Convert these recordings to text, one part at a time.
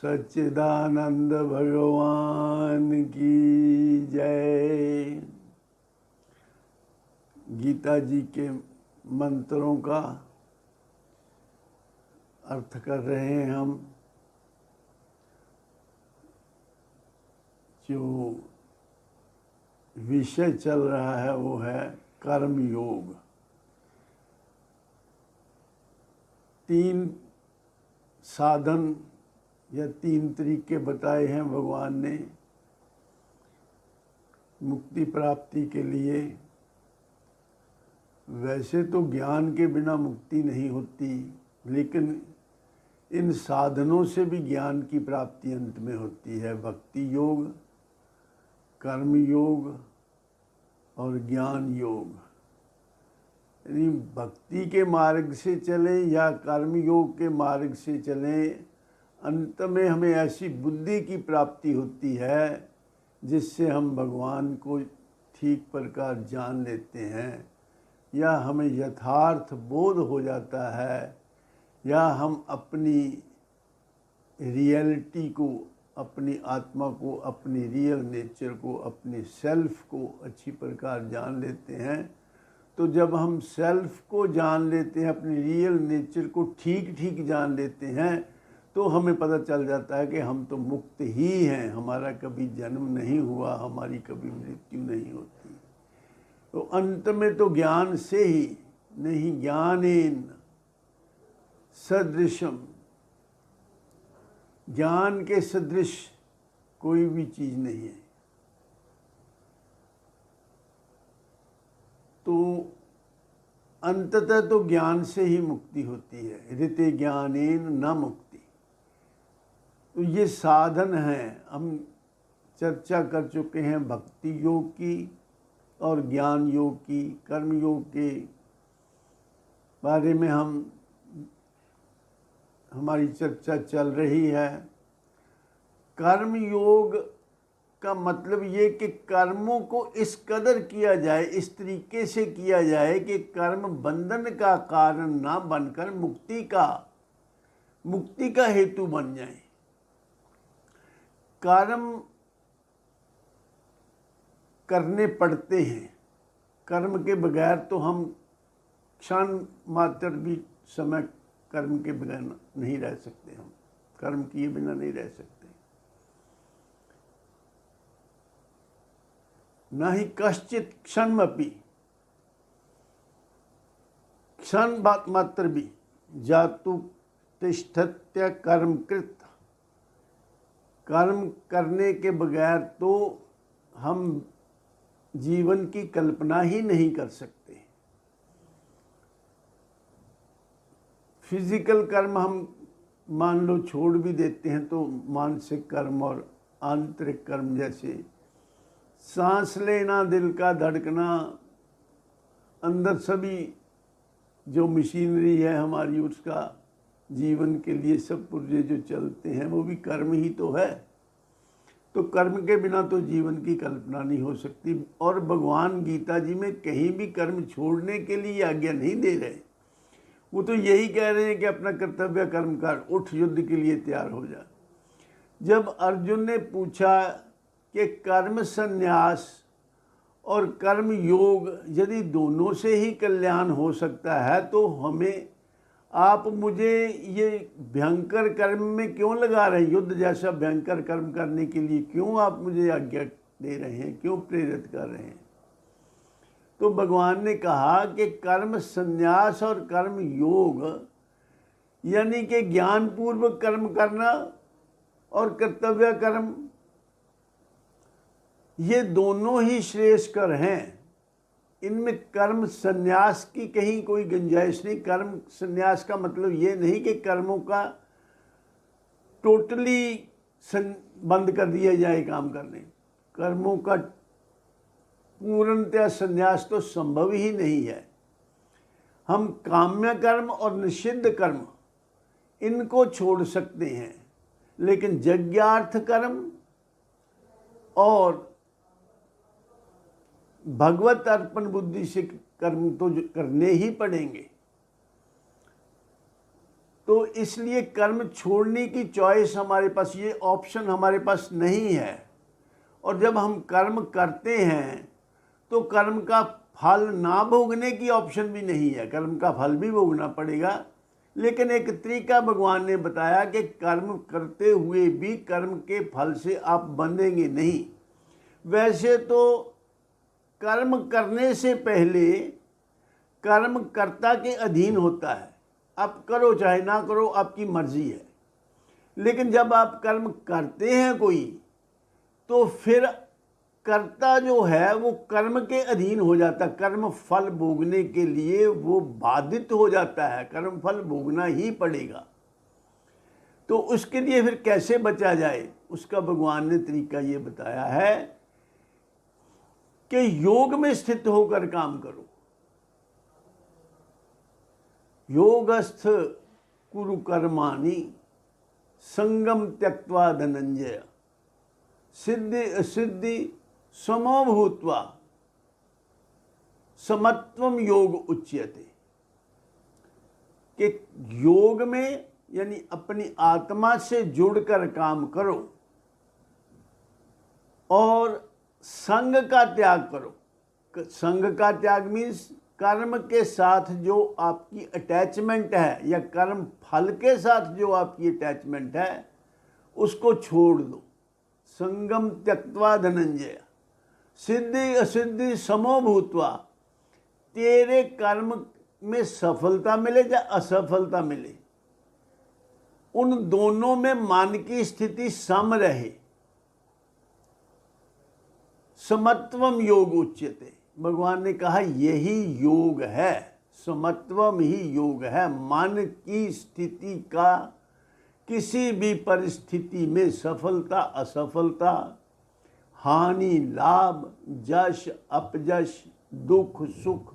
सच्चिदानंद भगवान की जय। गीता जी के मंत्रों का अर्थ कर रहे हैं हम। जो विषय चल रहा है वो है कर्म योग। 3 साधन या 3 तरीके बताए हैं भगवान ने मुक्ति प्राप्ति के लिए। वैसे तो ज्ञान के बिना मुक्ति नहीं होती, लेकिन इन साधनों से भी ज्ञान की प्राप्ति अंत में होती है। भक्ति योग, कर्म योग और ज्ञान योग। यानी भक्ति के मार्ग से चलें या कर्म योग के मार्ग से चलें, अंत में हमें ऐसी बुद्धि की प्राप्ति होती है जिससे हम भगवान को ठीक प्रकार जान लेते हैं, या हमें यथार्थ बोध हो जाता है, या हम अपनी रियलिटी को, अपनी आत्मा को, अपनी रियल नेचर को, अपनी सेल्फ को अच्छी प्रकार जान लेते हैं। तो जब हम सेल्फ को जान लेते हैं, अपनी रियल नेचर को ठीक ठीक जान लेते हैं, तो हमें पता चल जाता है कि हम तो मुक्त ही हैं। हमारा कभी जन्म नहीं हुआ, हमारी कभी मृत्यु नहीं होती। तो अंत में तो ज्ञान से ही, नहीं ज्ञानेन सदृशम, ज्ञान के सदृश कोई भी चीज नहीं है। तो अंततः तो ज्ञान से ही मुक्ति होती है। ऋते ज्ञानेन न मुक्ति। तो ये साधन हैं। हम चर्चा कर चुके हैं भक्ति योग की और ज्ञान योग की। कर्म योग के बारे में हमारी चर्चा चल रही है। कर्म योग का मतलब ये कि कर्मों को इस कदर किया जाए, इस तरीके से किया जाए कि कर्म बंधन का कारण ना बनकर मुक्ति का हेतु बन जाए। कर्म करने पड़ते हैं। कर्म के बगैर तो हम क्षण मात्र भी समय कर्म के बगैर नहीं रह सकते। हम कर्म किए बिना नहीं रह सकते। न ही कश्चित क्षणमपि, क्षण बात मात्र भी, जातु तिष्ठत्य कर्मकृत। कर्म करने के बगैर तो हम जीवन की कल्पना ही नहीं कर सकते। फिजिकल कर्म हम मान लो छोड़ भी देते हैं, तो मानसिक कर्म और आंतरिक कर्म जैसे सांस लेना, दिल का धड़कना, अंदर सभी जो मशीनरी है हमारी, उसका जीवन के लिए सब पुर्जे जो चलते हैं वो भी कर्म ही तो है। तो कर्म के बिना तो जीवन की कल्पना नहीं हो सकती। और भगवान गीता जी में कहीं भी कर्म छोड़ने के लिए आज्ञा नहीं दे रहे। वो तो यही कह रहे हैं कि अपना कर्तव्य कर्म कर, उठ युद्ध के लिए तैयार हो जा। जब अर्जुन ने पूछा कि कर्म संन्यास और कर्म योग यदि दोनों से ही कल्याण हो सकता है, तो हमें आप मुझे ये भयंकर कर्म में क्यों लगा रहे हैं? युद्ध जैसा भयंकर कर्म करने के लिए क्यों आप मुझे आज्ञा दे रहे हैं, क्यों प्रेरित कर रहे हैं? तो भगवान ने कहा कि कर्म संन्यास और कर्म योग, यानी कि ज्ञान पूर्वक कर्म करना और कर्तव्य कर्म, ये दोनों ही श्रेष्ठकर हैं। इनमें कर्म संन्यास की कहीं कोई गुंजाइश नहीं। कर्म संन्यास का मतलब ये नहीं कि कर्मों का टोटली बंद कर दिया जाए काम करने। कर्मों का पूर्णतया संन्यास तो संभव ही नहीं है। हम काम्य कर्म और निषिद्ध कर्म इनको छोड़ सकते हैं, लेकिन यज्ञार्थ कर्म और भगवत अर्पण बुद्धि से कर्म तो करने ही पड़ेंगे। तो इसलिए कर्म छोड़ने की चॉइस हमारे पास, ये ऑप्शन हमारे पास नहीं है। और जब हम कर्म करते हैं तो कर्म का फल ना भोगने की ऑप्शन भी नहीं है, कर्म का फल भी भोगना पड़ेगा। लेकिन एक तरीका भगवान ने बताया कि कर्म करते हुए भी कर्म के फल से आप बंधेंगे नहीं। वैसे तो कर्म करने से पहले कर्म कर्ता के अधीन होता है, आप करो चाहे ना करो, आपकी मर्जी है। लेकिन जब आप कर्म करते हैं कोई, तो फिर कर्ता जो है वो कर्म के अधीन हो जाता है, कर्म फल भोगने के लिए वो बाधित हो जाता है, कर्म फल भोगना ही पड़ेगा। तो उसके लिए फिर कैसे बचा जाए, उसका भगवान ने तरीका ये बताया है कि योग में स्थित होकर काम करो। योगस्थ कुरु कर्माणि संगम त्यक्त्वा धनंजय सिद्धि असिद्धि समो भूत्वा समत्वम योग उच्यते। कि योग में यानी अपनी आत्मा से जुड़कर काम करो और संग का त्याग करो। संग का त्याग मीन्स कर्म के साथ जो आपकी अटैचमेंट है या कर्म फल के साथ जो आपकी अटैचमेंट है उसको छोड़ दो। संगम त्यक्त्वा धनंजय सिद्धि असिद्धि समो भूत्वा। तेरे कर्म में सफलता मिले या असफलता मिले, उन दोनों में मन की स्थिति सम रहे। समत्वम योग उच्यते। भगवान ने कहा यही योग है, समत्वम ही योग है। मन की स्थिति का किसी भी परिस्थिति में सफलता असफलता, हानि लाभ, जश अपजश, दुख सुख,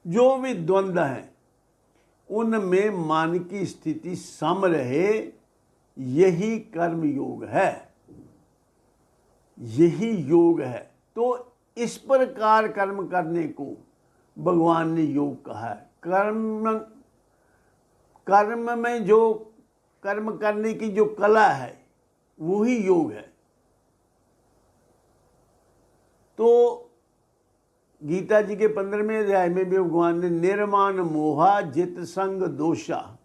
जो भी द्वंद्व हैं उनमें मन की स्थिति सम रहे, यही कर्म योग है, यही योग है। तो इस प्रकार कर्म करने को भगवान ने योग कहा है। कर्म में जो कर्म करने की जो कला है वही योग है। तो गीता जी के 15वें अध्याय में भी भगवान ने निर्माण मोहा जित संग दोषा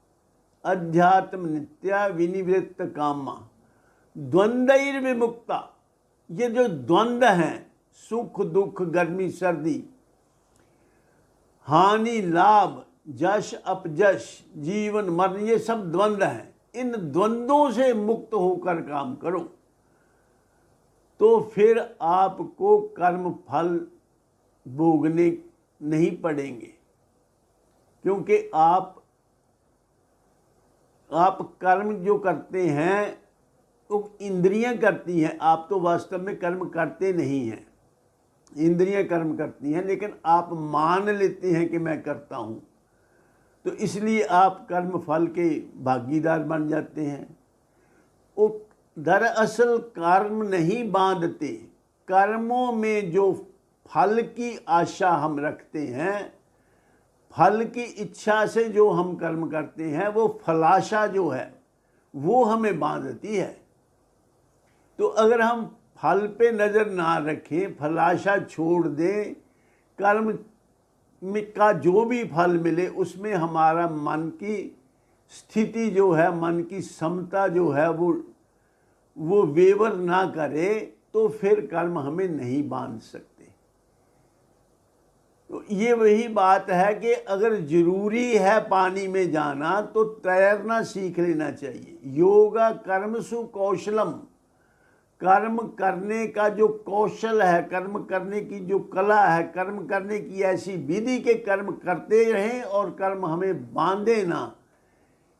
अध्यात्म नित्या विनिवृत्त कामा द्वंद्वैर विमुक्ता। ये जो द्वंद्व हैं, सुख दुख, गर्मी सर्दी, हानि लाभ, जश अपजश, जीवन मरण, ये सब द्वंद्व हैं। इन द्वंद्वों से मुक्त होकर काम करो तो फिर आपको कर्म फल भोगने नहीं पड़ेंगे। क्योंकि आप कर्म जो करते हैं तो इंद्रियां करती हैं, आप तो वास्तव में कर्म करते नहीं हैं, इंद्रियां कर्म करती हैं। लेकिन आप मान लेते हैं कि मैं करता हूं, तो इसलिए आप कर्म फल के भागीदार बन जाते हैं। वो दरअसल कर्म नहीं बांधते, कर्मों में जो फल की आशा हम रखते हैं, फल की इच्छा से जो हम कर्म करते हैं, वो फलाशा जो है वो हमें बांधती है। तो अगर हम फल पे नज़र ना रखें, फलाशा छोड़ दें, कर्म का जो भी फल मिले उसमें हमारा मन की स्थिति जो है, मन की समता जो है वो वेवर ना करे, तो फिर कर्म हमें नहीं बांध सकते। तो ये वही बात है कि अगर जरूरी है पानी में जाना तो तैरना सीख लेना चाहिए। योगा कर्मसु कौशलम। कर्म करने का जो कौशल है, कर्म करने की जो कला है, कर्म करने की ऐसी विधि के कर्म करते रहें और कर्म हमें बांधे ना,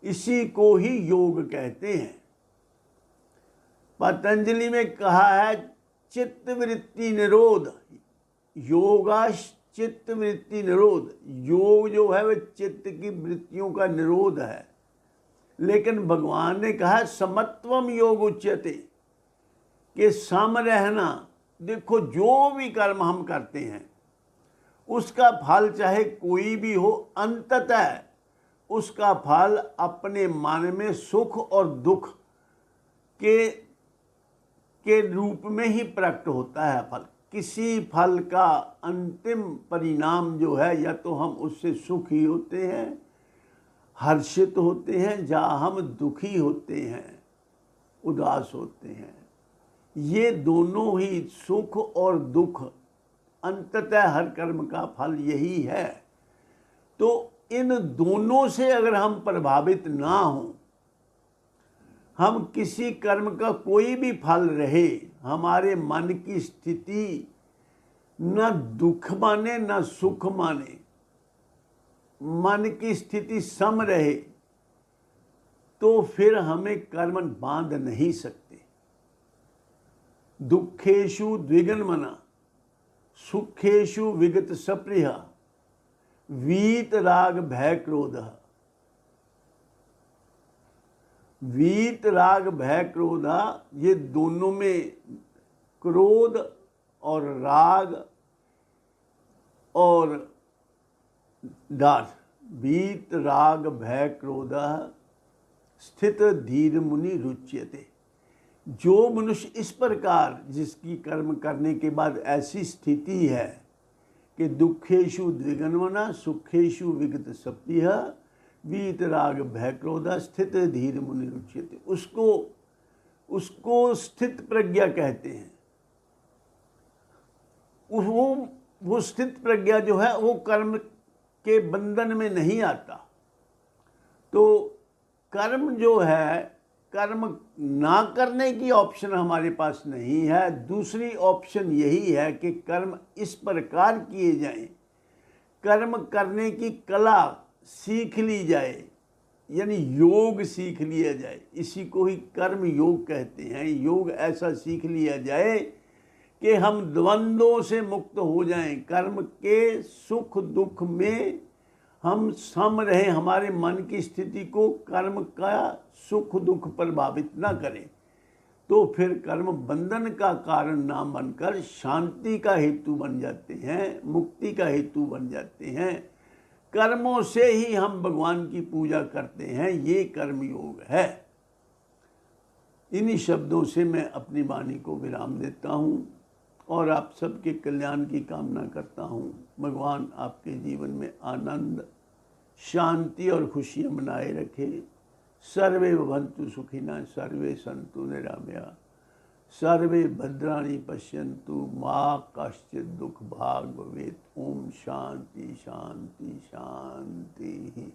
इसी को ही योग कहते हैं। पतंजलि में कहा है चित्त वृत्ति निरोध, योगा चित्त वृत्ति निरोध। योग जो है वह चित्त की वृत्तियों का निरोध है। लेकिन भगवान ने कहा समत्वम योग उच्यते, कि सम रहना। देखो जो भी कर्म हम करते हैं उसका फल चाहे कोई भी हो, अंततः उसका फल अपने मन में सुख और दुख के रूप में ही प्रकट होता है। फल, किसी फल का अंतिम परिणाम जो है, या तो हम उससे सुखी होते हैं, हर्षित होते हैं, या हम दुखी होते हैं, उदास होते हैं। ये दोनों ही सुख और दुख अंततः हर कर्म का फल यही है। तो इन दोनों से अगर हम प्रभावित ना हों, हम किसी कर्म का कोई भी फल रहे, हमारे मन की स्थिति न दुख माने न सुख माने, मन की स्थिति सम रहे, तो फिर हमें कर्म बांध नहीं सकते। दुखेषु द्विगुणमना सुखेषु विगत सप्रिय वीत राग भय क्रोध। वीत राग भय क्रोध, ये दोनों में क्रोध और राग और डर, वीत राग भय क्रोध स्थित धीर मुनि रुच्यते। जो मनुष्य इस प्रकार, जिसकी कर्म करने के बाद ऐसी स्थिति है कि दुखेषु द्विगुणमना सुखेषु विगत सप्रिय वीत राग भय क्रोध स्थित धीर मुनि रुच्यते, उसको स्थित प्रज्ञा कहते हैं। वो स्थित प्रज्ञा जो है वो कर्म के बंधन में नहीं आता। तो कर्म जो है, कर्म ना करने की ऑप्शन हमारे पास नहीं है। दूसरी ऑप्शन यही है कि कर्म इस प्रकार किए जाएं, कर्म करने की कला सीख ली जाए, यानी योग सीख लिया जाए। इसी को ही कर्म योग कहते हैं। योग ऐसा सीख लिया जाए कि हम द्वंद्वों से मुक्त हो जाएं, कर्म के सुख दुख में हम सम रहें, हमारे मन की स्थिति को कर्म का सुख दुख प्रभावित ना करें। तो फिर कर्म बंधन का कारण ना बनकर शांति का हेतु बन जाते हैं, मुक्ति का हेतु बन जाते हैं। कर्मों से ही हम भगवान की पूजा करते हैं, ये कर्म योग है। इन्हीं शब्दों से मैं अपनी वाणी को विराम देता हूँ और आप सबके कल्याण की कामना करता हूँ। भगवान आपके जीवन में आनंद, शांति और खुशियाँ बनाए रखे। सर्वे भवन्तु सुखिनः, सर्वे सन्तु निरामया, सर्वे भद्राणि पश्यन्तु मा कश्चित् दुःख भाग् भवेत्। ओम शांति शांति शांति।